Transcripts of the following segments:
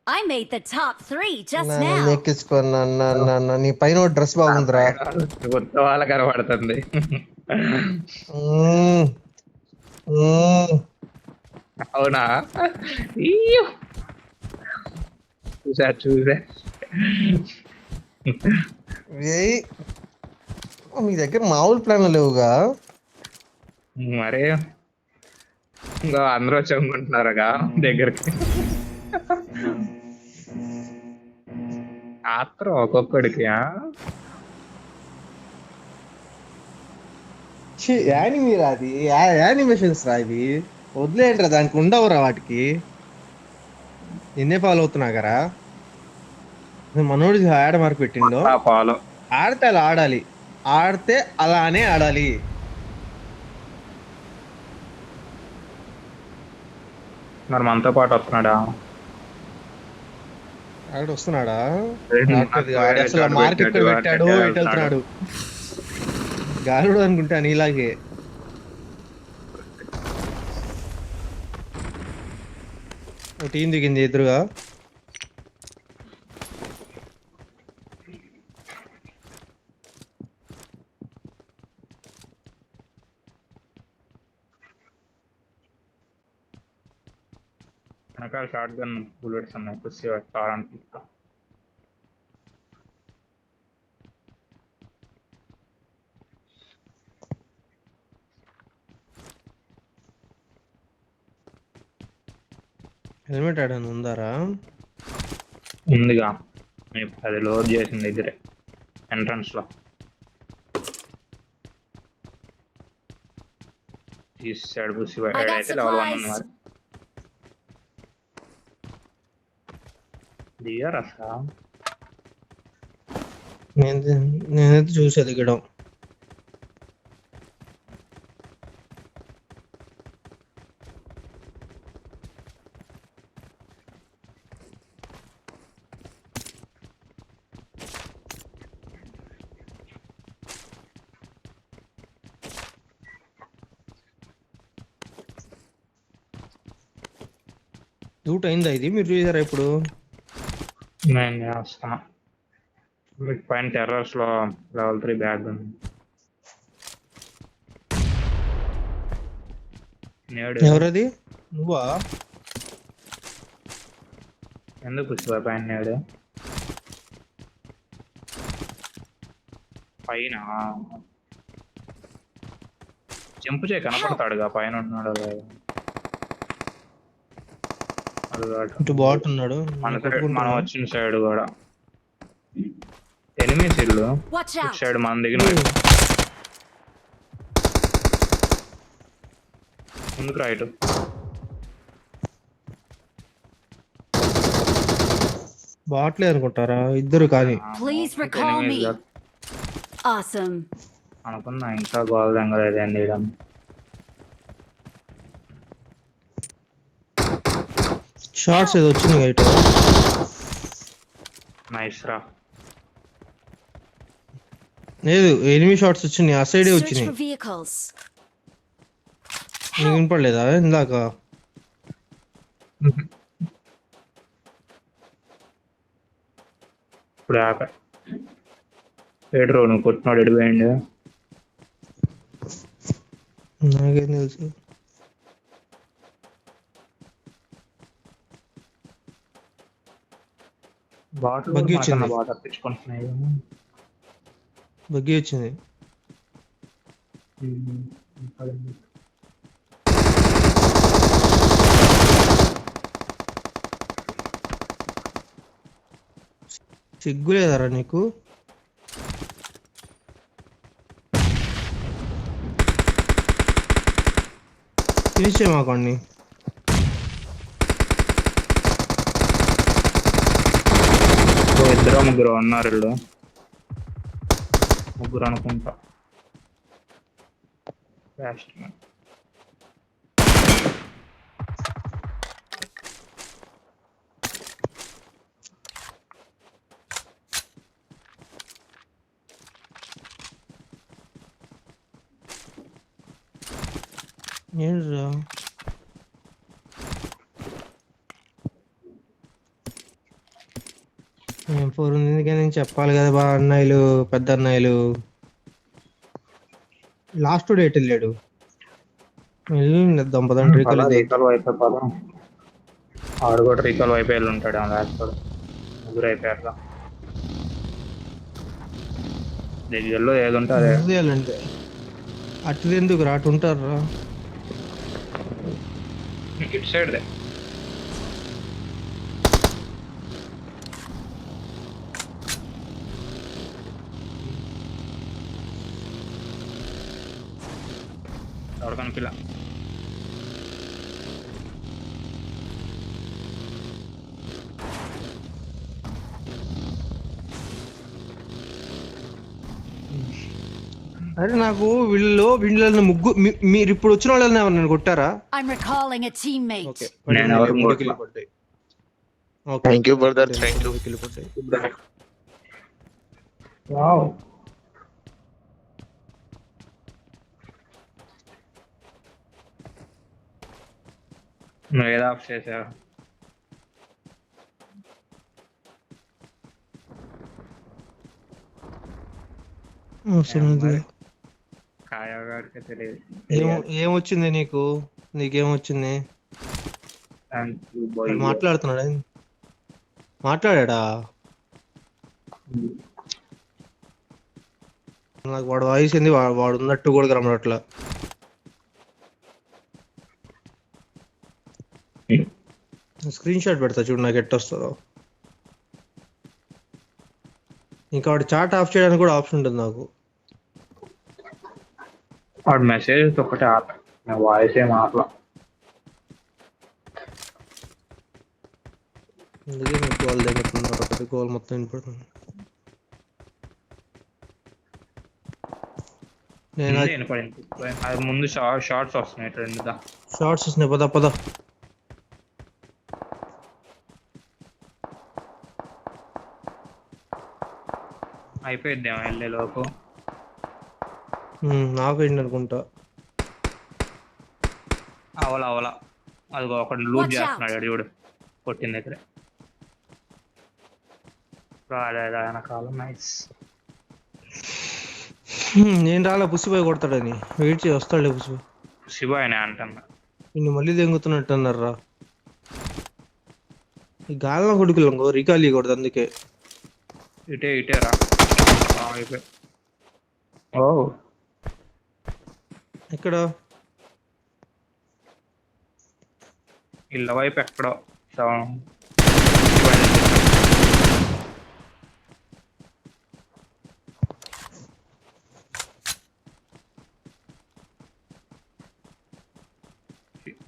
I made the top 3 just నన్ను now. ఎక్కించుకున్నా నీ పైన డ్రెస్ బాగుందిరా. కొత్త వాళ్ళ కనబడుతుంది. మ్మ్. మ్మ్. అవునా? ఇయ్యో! చూసా. ఏయ్, మీ దగ్గర మామూలు ప్లాన్లు లేవుగా. మరే ఇంకా అందరూ వచ్చి అమ్ముకుంటున్నారుగా దగ్గరికి. ఆత్రం ఒక్కొక్కడికి. యానిమీ రా అది, యానిమేషన్స్ రా ఇది. వదిలేయండి రా, దానికి ఉండవురా వాటికి. నిన్నే ఫాలో అవుతున్నా కదా. మనోడు ఆడ మార్కు పెట్టిండు. పాలు ఆడితే అలా ఆడాలి, ఆడితే అలానే ఆడాలి. మరి మనతో పాటు వస్తున్నాడా? ఆడ వస్తున్నాడా? నాకు ఆడ అసలు ఎక్కడ మార్క్ ఎక్కడ పెట్టాడు, పెట్టాడు, అక్కడే ఎటు వెళ్తున్నాడు. గాలుడు అనుకుంటాను ఇలాగే. ఓ టీం దిగింది ఎదురుగా. వెనకాల షార్ట్ గన్ బుల్లెట్స్ ఉన్నాయి, కుర్సీ కావాలని. హెల్మెట్ ఆడని ఉందారా? ఉందిగా, అది లోడ్ చేసింది దగ్గరే ఎంట్రన్స్ లో తీసాడు. పుసి I got అయితే లెవెల్ 1 ఉంది. supplies. మరి దిగారు అసలు. నేనైతే చూసా దిగడం. లూట్ అయిందా ఇది? మీరు చూసారా ఇప్పుడు? నేను చేస్తాను. మీకు పైన టెర్రస్ లో లెవెల్ 3 బ్యాగ్ ఉంది. నేడు ఎవరది? నువ్వా? ఎందుకు పుష్ప పైన నేడు పైన జంపు చేయి కనపడతాడుగా పైన ఉంటున్నాడు. ఇటు బాట్ ఉన్నాడు. మన సైడ్, మనం వచ్చిన సైడ్ కూడా ఎనిమిస్ ఇల్లు. Watch ఇటు out. సైడ్ మన దగ్గర ముందుకు రైట్. బాట్లే అనుకుంటారా ఇద్దరు? కానీ Please recall me. Awesome. అనుకున్నా ఇంకా గోల్ దెంగలేదండి ఇడం. షార్ట్స్ ఏదో వచ్చింది ఇటు. నైస్ రా. లేదు, ఎనిమిది షార్ట్స్ వచ్చినాయి, ఆ సైడే Search వచ్చినాయి. for vehicles. నీకు వినపడలేదా ఇందాక? ఇప్పుడు ఆక ఏడు రో నువ్వు కొట్టినాడు ఎడిపోయింది. నాకేం తెలుసు. బాటిల్ బగ్గి వచ్చింది. బాగా తప్పించుకుంటున్నాయి. బగ్గి వచ్చింది. సిగ్గు లేదారా నీకు? ఫినిష్ మాకండి. ఇద్దరు ముగ్గురు ఉన్నారు వీళ్ళు. ముగ్గురు అనుకుంటా. ఏంట్రా M4 ఉంది కానీ నేను చెప్పాలి కదా బా అన్నయ్యలు పెద్ద అన్నయ్యలు. లాస్ట్ డేట్ వెళ్ళాడు. వెళ్ళి దంపదండి రీకాల్ ఇద్దాం. రీకాల్ వైపు పదం ఆడు కూడా రీకాల్ వైపు వెళ్ళి ఉంటాడు రాస్తాడు. ముగ్గురు అయిపోయారు దగ్గరలో ఏది ఉంటే అదే. చేయాలంటే అటు ఎందుకు రా అటు ఉంటారా? ఇటు సైడ్ దే ఎవరికైనా పిల్ల అరే నాకు వీళ్ళని మీరు ఇప్పుడు వచ్చిన వాళ్ళని ఎవరు కొట్టారా? I'm recalling a teammate. Okay నేను ఎవరు 3 కిలో పడ్డాయి. Okay thank you brother, thank you. 3 kilo పడ్డాయి. వావ్ నువ్వు ఏదో ఆఫ్ చేసావు. వస్తున్నది. కాయగాడికే తెలియదు. ఏమొచ్చింది నీకు? నీకేమొచ్చింది? వాడు మాట్లాడుతున్నాడా? మాట్లాడా? నాకు వాడు వాయిస్ ఏంది? వాడు ఉన్నట్టు కూడా కనబడట్లా. స్క్రీన్ షాట్ పెడతా చూడు నాకు ఎట్టొస్తుందో. ఇంకా వాడు చాట్ ఆఫ్ చేయడానికి కూడా ఆప్షన్ ఉంటుంది నాకు. వాడు మెసేజ్ ఒకటి ఆప, నా వాయిస్ ఏం ఆపలా. అందుకే మీకు గోల్ దగ్గరుతున్నారు. ఒకటి గోల్ మొత్తం వినపడుతుంది. నేను వినపడింది అది ముందు షార్ట్స్ వస్తున్నాయి రెండుదా. షార్ట్స్ వస్తున్నాయి. పద పద. అయిపోయిద్దేమో వెళ్ళే లోపు. నాకైంది అనుకుంటా. అవలా అది ఒకటి లూట్ Watch చేస్తున్నాడు చూడు కొట్టిన దగ్గర. రాలేదా వెనకాల? నైస్. నేను రాలే, పుసిపోయి కొడతాడని వెయిట్ చేసి వస్తాడులే. పుసిపోయి శివాయనే అంటున్నా. నిన్ను మళ్ళీ దెంగుతున్నట్టు అన్నారా? ఈ గాలిన కొడుకులు రికాల్ ఇవ్వకూడదు అందుకే. ఇటే రా. అయిపోయి ఓ ఎక్కడ? ఇళ్ళ వైపు ఎక్కడో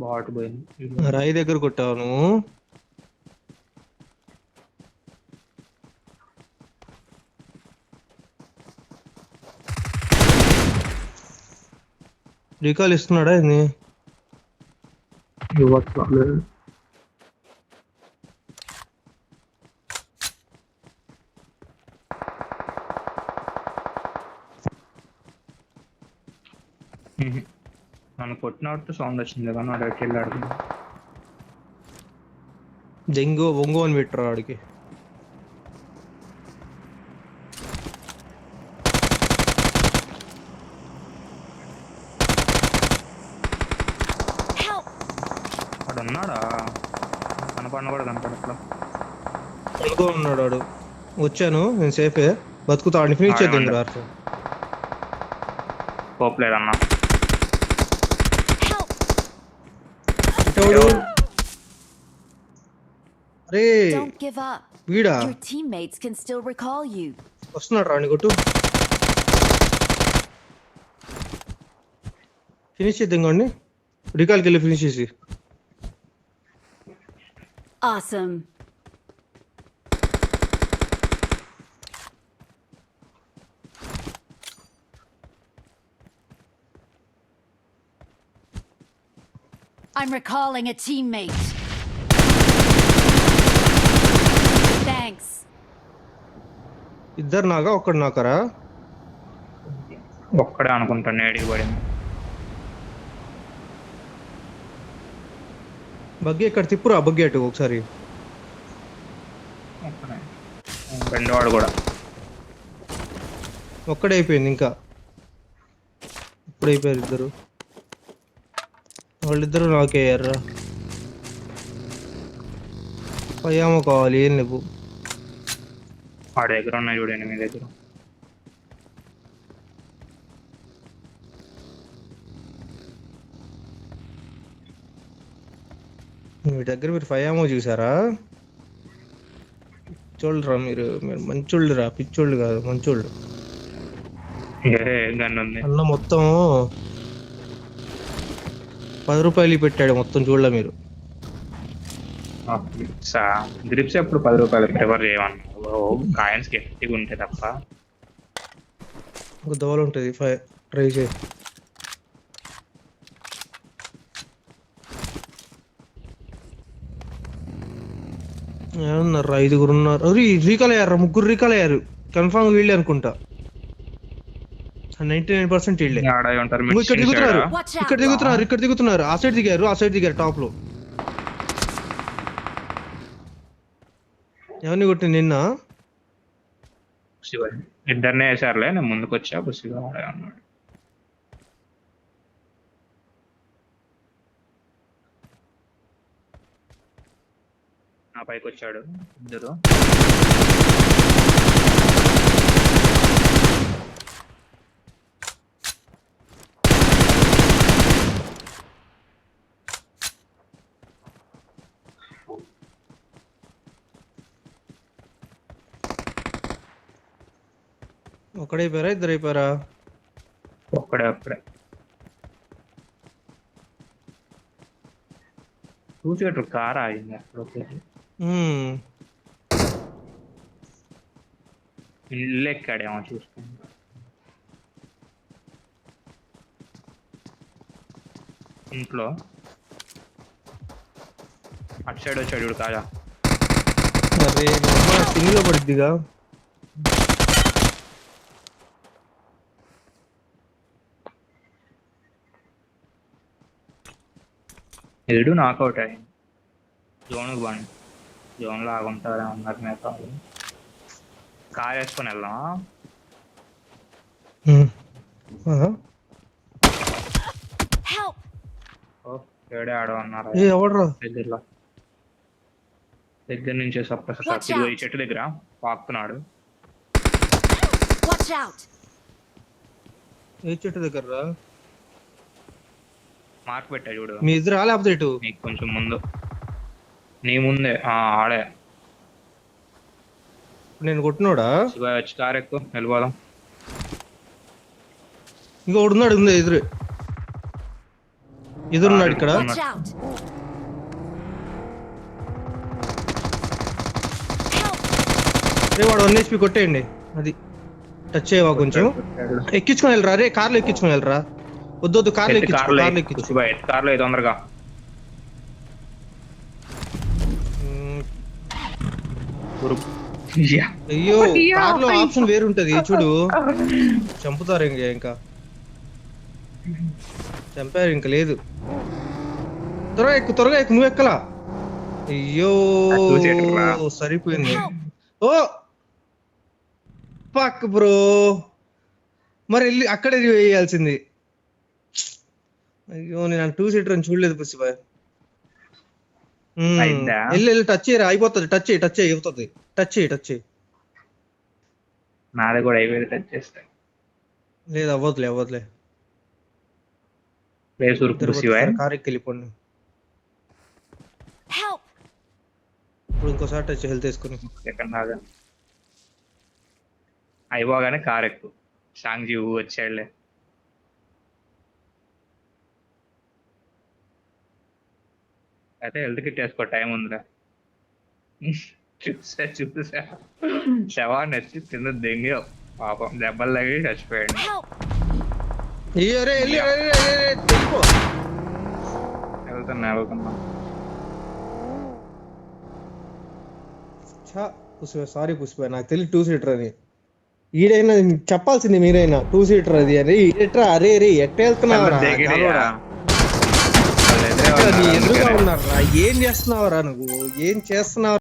బాట్ పోయింది. రాయి దగ్గర కొట్టావు నువ్వు? రికాల్ ఇస్తున్నాడా ఇది? నన్ను కొట్టినట్టు సౌండ్ వచ్చింది కానీ వాడు ఎక్కడికి వెళ్ళాడు. ఒంగో అని పెట్టరా వాడికి. Help! వాడు ఉన్నాడా? కనపడిన కూడా కనపడట్లా. ఒంగో ఉన్నాడు వాడు. వచ్చాను నేను సేఫే. బతుకుతా. వాడిని ఫినిష్ చేద్దాం రా. పోపలేదన్నా. Help! ఎవడు? అరే Don't give up. వీడా Your teammates can still recall you. వస్తున్నాడు రాని కొట్టు. ఫినిష్ చేద్దాం కాండి. రికాల్కి వెళ్ళి ఫినిష్ చేసి. Awesome. I'm recalling a teammate. Thanks. ఇద్దరు నాగా ఒక్కడు నాకరా? ఒక్కడే అనుకుంటాను ఏడికి పడింది. బగ్గి ఇక్కడ తిప్పురా. బగ్గి అటు ఒకసారి. ఒక్కడే. రెండో వాడు కూడా. ఒక్కడైపోయింది ఇంకా. ఇప్పుడు అయిపోయారు ఇద్దరు. వాళ్ళిద్దరు నాకేయారా. పయ్యామో కావాలి, ఏం లేవు. వాడి దగ్గర ఉన్నాయి చూడండి మీ దగ్గర. మీ దగ్గర మీరు ఫయామో చూసారా? పిచ్చోళ్ళురా మీరు మంచోళ్ళురా, పిచ్చోళ్ళు కాదు మంచోళ్ళు. గన్ ఉంది. అన్న మొత్తం 10 రూపాయలు పెట్టాడు మొత్తం, చూడలే మీరు. గ్రిప్స్ ఎప్పుడు 10 రూపాయలు ప్రిఫర్ చేయమన్నా. కాయిన్స్ గట్టిగా ఉంటాయి తప్ప. ఒక దోవలు ఉంటుంది, ట్రై చేయి. ఏమన్నారు 5 ఉన్నారు. రీకాల్ అయ్యారు, 3 రీకాల్ అయ్యారు. కన్ఫామ్ వీళ్ళే అనుకుంటా. 99% వీళ్ళే. ఇక్కడ దిగుతున్నారు, ఇక్కడ దిగుతున్నారు, ఇక్కడ దిగుతున్నారు. ఆ సైడ్ దిగారు టాప్ లో. ఎవరిని కొట్టింది నిన్న? ఇద్దరినే వేసారులే. నేను ముందుకు వచ్చా, శివ అన్నాడు. నా పైకి వచ్చాడు ఇద్దరు. ఒకడైపోయారా, ఇద్దరు అయిపోయారా? ఒక్కడే చూసేటప్పుడు కార్ ఆగింది అక్కడ. ఇల్లు ఎక్కాడేమో చూసుకుంటా. ఇంట్లో అటు సైడ్ వచ్చాడు చూడు కాజా. అరే సింగిలో పడిద్దిగా. ఏడు నాకౌట్ అయ్యింది. జోన్కి బండి, జోన్లో ఆగుంటారా ఉన్నారు మీద. కార్ వేసుకొని వెళ్దామా? ఏడే ఆడమన్నారు దగ్గర నుంచి. ఈ చెట్టు దగ్గర పాకుతున్నాడు. ఏ చెట్టు దగ్గర మార్క్ పెట్టా చూడు. మీ ఇద్దరు లేకపోతే ఇటు నీకు కొంచెం ముందు, నీ ముందే ఆడే. నేను కొట్టినోడా? శివ వచ్చి కార్ ఎక్కువ వెళ్ళిపోదాం. ఇంకా ఉన్నాడు, ఉంది ఎదురున్నాడు ఇక్కడ. వాడు 1 HP కొట్టేయండి. అది టచ్ చేయవా కొంచెం? ఎక్కించుకొని వెళ్ళరా రే, కార్లో ఎక్కించుకొని వెళ్ళరా. వద్దు కార్లో కార్లో తొందరగా. అయ్యో కార్లో ఆప్షన్ వేరుంటది చూడు. చంపుతారు ఇంకా చంపారు, ఇంకా లేదు. త్వరగా ఎక్కు నువ్వు ఎక్కలా. అయ్యో సరిపోయింది. ఓ పక్ బ్రో, మరి వెళ్ళి అక్కడే వేయాల్సింది. అయ్యో నేను 2 సీటర్ అని చూడలేదు పుసిబాయ్. వెళ్ళి టచ్ చేయరా, అయిపోతుంది. టచ్ చేయి అవుతుంది. టచ్ చేయి. నాది కూడా అయిపోయింది. టచ్ చేస్తే లేదు, అవ్వదులే. కారెక్కి వెళ్ళిపోండి. ఇప్పుడు ఇంకోసారి టచ్ హెల్త్ వేసుకుని అయిపోగానే కార్ ఎక్కువ. సాంగ్జీ వచ్చాడులే. అయితే హెల్త్ కిట్ వేసుకో, టైం ఉందిరా. చూసా శవాన్ని వచ్చి కింద దెంగి పాపం దెబ్బలు తగిలి చచ్చిపోయాడు. వెళ్తున్నా. సారీ పుష్ప, నాకు తెలియదు 2 సీటర్ అని. ఈడైనా చెప్పాల్సింది మీరైనా 2 సీటర్ అది అని. అరే ఎట్ట వెళ్తున్నావురా? ఎదురుగా ఉన్నారా? ఏం చేస్తున్నావురా నువ్వు? ఏం చేస్తున్నావు?